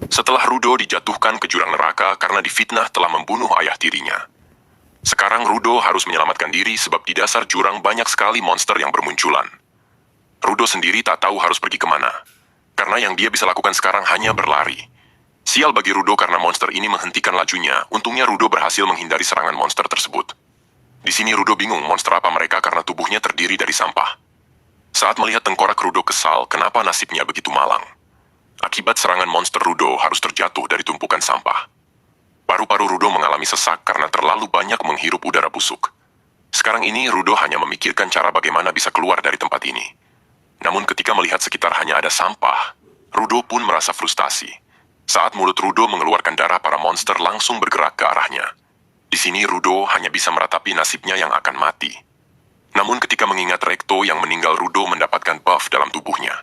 Setelah Rudo dijatuhkan ke jurang neraka karena difitnah telah membunuh ayah tirinya. Sekarang Rudo harus menyelamatkan diri sebab di dasar jurang banyak sekali monster yang bermunculan. Rudo sendiri tak tahu harus pergi kemana. Karena yang dia bisa lakukan sekarang hanya berlari. Sial bagi Rudo karena monster ini menghentikan lajunya. Untungnya Rudo berhasil menghindari serangan monster tersebut. Di sini Rudo bingung monster apa mereka karena tubuhnya terdiri dari sampah. Saat melihat tengkorak Rudo kesal kenapa nasibnya begitu malang. Akibat serangan monster Rudo harus terjatuh dari tumpukan sampah. Paru-paru Rudo mengalami sesak karena terlalu banyak menghirup udara busuk. Sekarang ini Rudo hanya memikirkan cara bagaimana bisa keluar dari tempat ini. Namun ketika melihat sekitar hanya ada sampah, Rudo pun merasa frustasi. Saat mulut Rudo mengeluarkan darah, para monster langsung bergerak ke arahnya. Di sini Rudo hanya bisa meratapi nasibnya yang akan mati. Namun ketika mengingat Recto yang meninggal, Rudo mendapatkan buff dalam tubuhnya.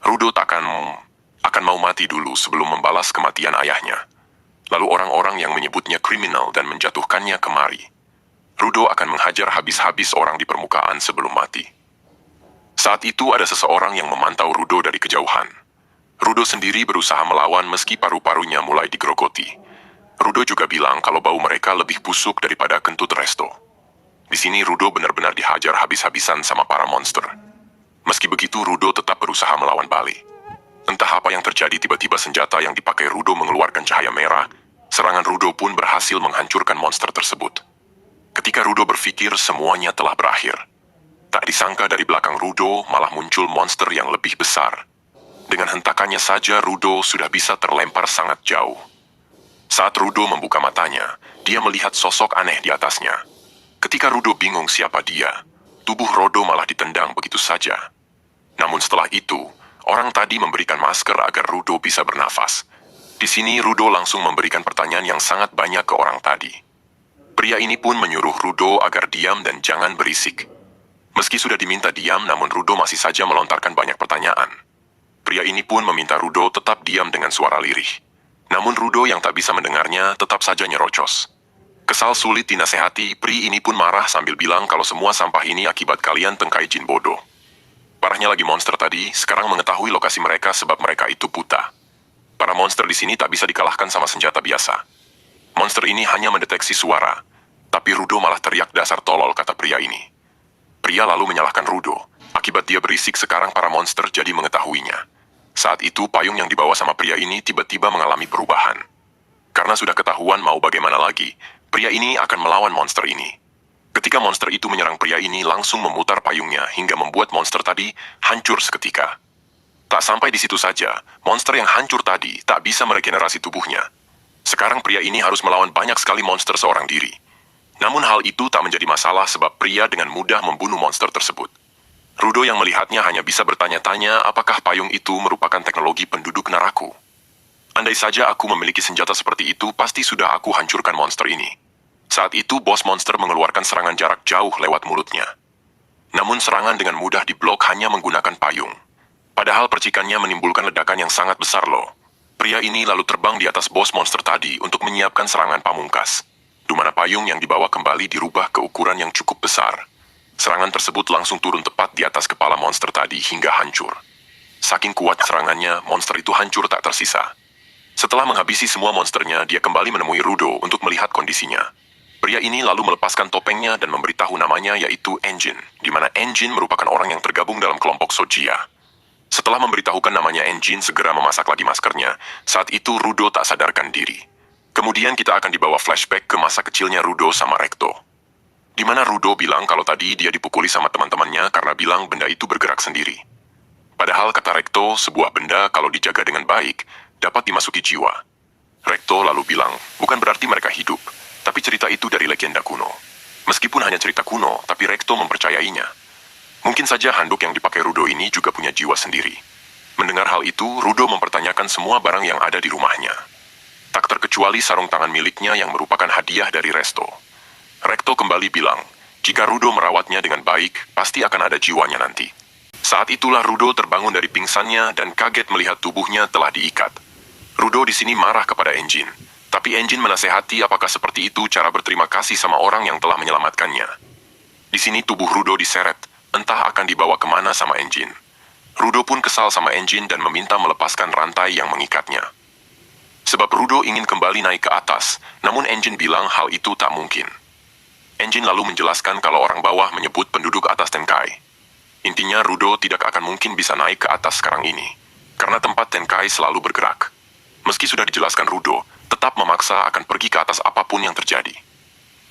Rudo akan mau mati dulu sebelum membalas kematian ayahnya. Lalu orang-orang yang menyebutnya kriminal dan menjatuhkannya kemari. Rudo akan menghajar habis-habis orang di permukaan sebelum mati. Saat itu ada seseorang yang memantau Rudo dari kejauhan. Rudo sendiri berusaha melawan meski paru-parunya mulai digerogoti. Rudo juga bilang kalau bau mereka lebih busuk daripada kentut Resto. Di sini Rudo benar-benar dihajar habis-habisan sama para monster. Meski begitu, Rudo tetap berusaha melawan balik. Entah apa yang terjadi, tiba-tiba senjata yang dipakai Rudo mengeluarkan cahaya merah. Serangan Rudo pun berhasil menghancurkan monster tersebut. Ketika Rudo berpikir semuanya telah berakhir, tak disangka dari belakang Rudo malah muncul monster yang lebih besar. Dengan hentakannya saja Rudo sudah bisa terlempar sangat jauh. Saat Rudo membuka matanya, dia melihat sosok aneh di atasnya. Ketika Rudo bingung siapa dia, tubuh Rudo malah ditendang begitu saja. Namun setelah itu, orang tadi memberikan masker agar Rudo bisa bernafas. Di sini Rudo langsung memberikan pertanyaan yang sangat banyak ke orang tadi. Pria ini pun menyuruh Rudo agar diam dan jangan berisik. Meski sudah diminta diam, namun Rudo masih saja melontarkan banyak pertanyaan. Pria ini pun meminta Rudo tetap diam dengan suara lirih. Namun Rudo yang tak bisa mendengarnya tetap saja nyerocos. Kesal sulit dinasehati, pria ini pun marah sambil bilang kalau semua sampah ini akibat kalian tengkai jin bodoh. Parahnya lagi monster tadi sekarang mengetahui lokasi mereka sebab mereka itu buta. Para monster di sini tak bisa dikalahkan sama senjata biasa. Monster ini hanya mendeteksi suara, tapi Rudo malah teriak dasar tolol, kata pria ini. Pria lalu menyalahkan Rudo. Akibat dia berisik sekarang para monster jadi mengetahuinya. Saat itu payung yang dibawa sama pria ini tiba-tiba mengalami perubahan. Karena sudah ketahuan mau bagaimana lagi, pria ini akan melawan monster ini. Ketika monster itu menyerang pria ini langsung memutar payungnya hingga membuat monster tadi hancur seketika. Tak sampai di situ saja, monster yang hancur tadi tak bisa meregenerasi tubuhnya. Sekarang pria ini harus melawan banyak sekali monster seorang diri. Namun hal itu tak menjadi masalah sebab pria dengan mudah membunuh monster tersebut. Rudo yang melihatnya hanya bisa bertanya-tanya apakah payung itu merupakan teknologi penduduk Naraku. Andai saja aku memiliki senjata seperti itu, pasti sudah aku hancurkan monster ini. Saat itu bos monster mengeluarkan serangan jarak jauh lewat mulutnya. Namun serangan dengan mudah diblok hanya menggunakan payung. Padahal percikannya menimbulkan ledakan yang sangat besar loh. Pria ini lalu terbang di atas bos monster tadi untuk menyiapkan serangan pamungkas. Di mana payung yang dibawa kembali dirubah ke ukuran yang cukup besar. Serangan tersebut langsung turun tepat di atas kepala monster tadi hingga hancur. Saking kuat serangannya, monster itu hancur tak tersisa. Setelah menghabisi semua monsternya, dia kembali menemui Rudo untuk melihat kondisinya. Pria ini lalu melepaskan topengnya dan memberitahu namanya yaitu Engine, di mana Engine merupakan orang yang tergabung dalam kelompok Sojia. Setelah memberitahukan namanya, Engine segera memasak lagi maskernya. Saat itu Rudo tak sadarkan diri. Kemudian kita akan dibawa flashback ke masa kecilnya Rudo sama Recto. Di mana Rudo bilang kalau tadi dia dipukuli sama teman-temannya karena bilang benda itu bergerak sendiri. Padahal kata Recto, sebuah benda kalau dijaga dengan baik, dapat dimasuki jiwa. Recto lalu bilang, bukan berarti mereka hidup, tapi cerita itu dari legenda kuno. Meskipun hanya cerita kuno, tapi Recto mempercayainya. Mungkin saja handuk yang dipakai Rudo ini juga punya jiwa sendiri. Mendengar hal itu, Rudo mempertanyakan semua barang yang ada di rumahnya. Tak terkecuali sarung tangan miliknya yang merupakan hadiah dari Resto. Recto kembali bilang, jika Rudo merawatnya dengan baik, pasti akan ada jiwanya nanti. Saat itulah Rudo terbangun dari pingsannya dan kaget melihat tubuhnya telah diikat. Rudo di sini marah kepada Engine, tapi Engine menasehati apakah seperti itu cara berterima kasih sama orang yang telah menyelamatkannya. Di sini tubuh Rudo diseret, entah akan dibawa kemana sama Engine. Rudo pun kesal sama Engine dan meminta melepaskan rantai yang mengikatnya. Sebab Rudo ingin kembali naik ke atas, namun Engine bilang hal itu tak mungkin. Engine lalu menjelaskan kalau orang bawah menyebut penduduk atas Tenkai. Intinya Rudo tidak akan mungkin bisa naik ke atas sekarang ini, karena tempat Tenkai selalu bergerak. Meski sudah dijelaskan Rudo, tetap memaksa akan pergi ke atas apapun yang terjadi.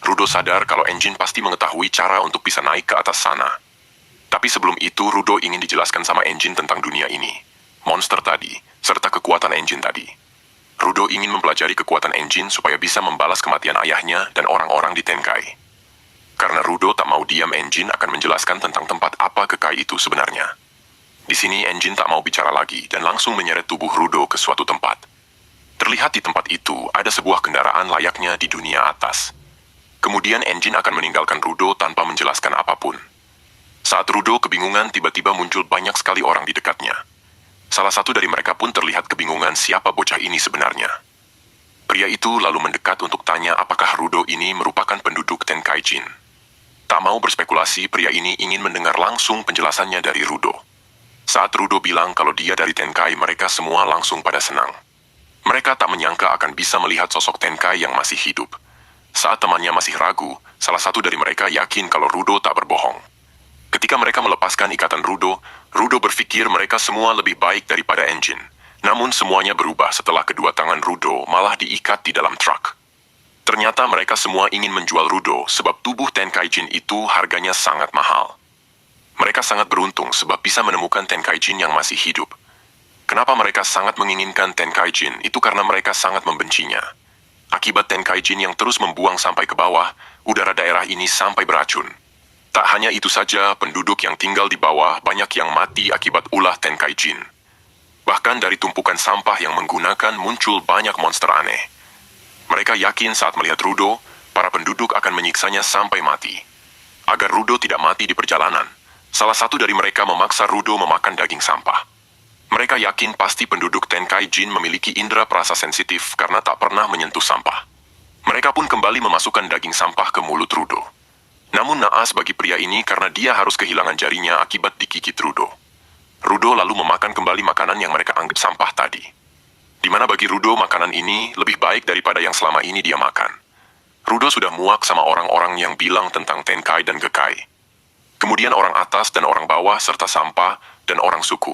Rudo sadar kalau Engine pasti mengetahui cara untuk bisa naik ke atas sana. Tapi sebelum itu Rudo ingin dijelaskan sama Engine tentang dunia ini, monster tadi, serta kekuatan Engine tadi. Rudo ingin mempelajari kekuatan Engine supaya bisa membalas kematian ayahnya dan orang-orang di Tenkai. Karena Rudo tak mau diam, Engine akan menjelaskan tentang tempat apa Kekai itu sebenarnya. Di sini Engine tak mau bicara lagi dan langsung menyeret tubuh Rudo ke suatu tempat. Terlihat di tempat itu ada sebuah kendaraan layaknya di dunia atas. Kemudian Engine akan meninggalkan Rudo tanpa menjelaskan apapun. Saat Rudo kebingungan, tiba-tiba muncul banyak sekali orang di dekatnya. Salah satu dari mereka pun terlihat kebingungan siapa bocah ini sebenarnya. Pria itu lalu mendekat untuk tanya apakah Rudo ini merupakan penduduk Tenkai-jin. Tak mau berspekulasi, pria ini ingin mendengar langsung penjelasannya dari Rudo. Saat Rudo bilang kalau dia dari Tenkai, mereka semua langsung pada senang. Mereka tak menyangka akan bisa melihat sosok Tenkai yang masih hidup. Saat temannya masih ragu, salah satu dari mereka yakin kalau Rudo tak berbohong. Ketika mereka melepaskan ikatan Rudo, Rudo berpikir mereka semua lebih baik daripada Engine. Namun semuanya berubah setelah kedua tangan Rudo malah diikat di dalam truk. Ternyata mereka semua ingin menjual Rudo sebab tubuh Tenkai-jin itu harganya sangat mahal. Mereka sangat beruntung sebab bisa menemukan Tenkai-jin yang masih hidup. Kenapa mereka sangat menginginkan Tenkai-jin? Itu karena mereka sangat membencinya. Akibat Tenkai-jin yang terus membuang sampai ke bawah, udara daerah ini sampai beracun. Tak hanya itu saja, penduduk yang tinggal di bawah banyak yang mati akibat ulah Tenkai-jin. Bahkan dari tumpukan sampah yang menggunakan muncul banyak monster aneh. Mereka yakin saat melihat Rudo, para penduduk akan menyiksanya sampai mati. Agar Rudo tidak mati di perjalanan, salah satu dari mereka memaksa Rudo memakan daging sampah. Mereka yakin pasti penduduk Tenkai-jin memiliki indera perasa sensitif karena tak pernah menyentuh sampah. Mereka pun kembali memasukkan daging sampah ke mulut Rudo. Namun naas bagi pria ini karena dia harus kehilangan jarinya akibat digigit Rudo. Rudo lalu memakan kembali makanan yang mereka anggap sampah tadi. Di mana bagi Rudo makanan ini lebih baik daripada yang selama ini dia makan. Rudo sudah muak sama orang-orang yang bilang tentang Tenkai dan Gekai. Kemudian orang atas dan orang bawah serta sampah dan orang suku.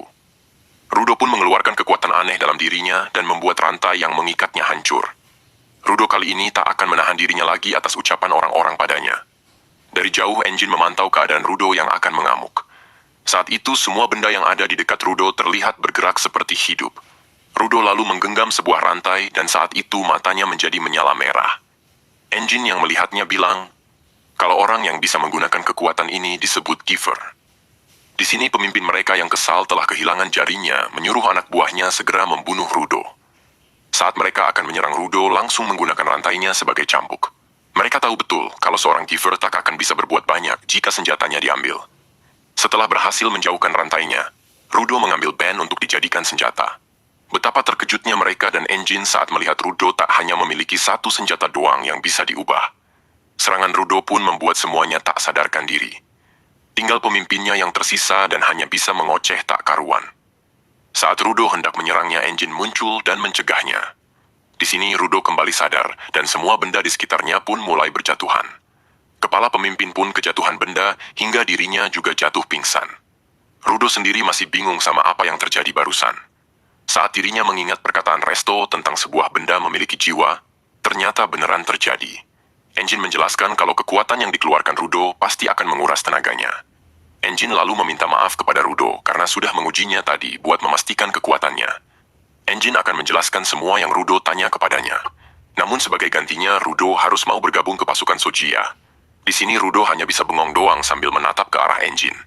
Rudo pun mengeluarkan kekuatan aneh dalam dirinya dan membuat rantai yang mengikatnya hancur. Rudo kali ini tak akan menahan dirinya lagi atas ucapan orang-orang padanya. Dari jauh Engine memantau keadaan Rudo yang akan mengamuk. Saat itu semua benda yang ada di dekat Rudo terlihat bergerak seperti hidup. Rudo lalu menggenggam sebuah rantai dan saat itu matanya menjadi menyala merah. Engine yang melihatnya bilang, kalau orang yang bisa menggunakan kekuatan ini disebut Giver. Di sini pemimpin mereka yang kesal telah kehilangan jarinya menyuruh anak buahnya segera membunuh Rudo. Saat mereka akan menyerang Rudo langsung menggunakan rantainya sebagai cambuk. Mereka tahu betul kalau seorang Giver tak akan bisa berbuat banyak jika senjatanya diambil. Setelah berhasil menjauhkan rantainya, Rudo mengambil band untuk dijadikan senjata. Betapa terkejutnya mereka dan Engine saat melihat Rudo tak hanya memiliki satu senjata doang yang bisa diubah. Serangan Rudo pun membuat semuanya tak sadarkan diri. Tinggal pemimpinnya yang tersisa dan hanya bisa mengoceh tak karuan. Saat Rudo hendak menyerangnya, Engine muncul dan mencegahnya. Di sini Rudo kembali sadar dan semua benda di sekitarnya pun mulai berjatuhan. Kepala pemimpin pun kejatuhan benda hingga dirinya juga jatuh pingsan. Rudo sendiri masih bingung sama apa yang terjadi barusan. Saat dirinya mengingat perkataan Resto tentang sebuah benda memiliki jiwa, ternyata beneran terjadi. Engine menjelaskan kalau kekuatan yang dikeluarkan Rudo pasti akan menguras tenaganya. Engine lalu meminta maaf kepada Rudo karena sudah mengujinya tadi buat memastikan kekuatannya. Engine akan menjelaskan semua yang Rudo tanya kepadanya. Namun sebagai gantinya, Rudo harus mau bergabung ke pasukan Sojiya. Di sini Rudo hanya bisa bengong doang sambil menatap ke arah Engine.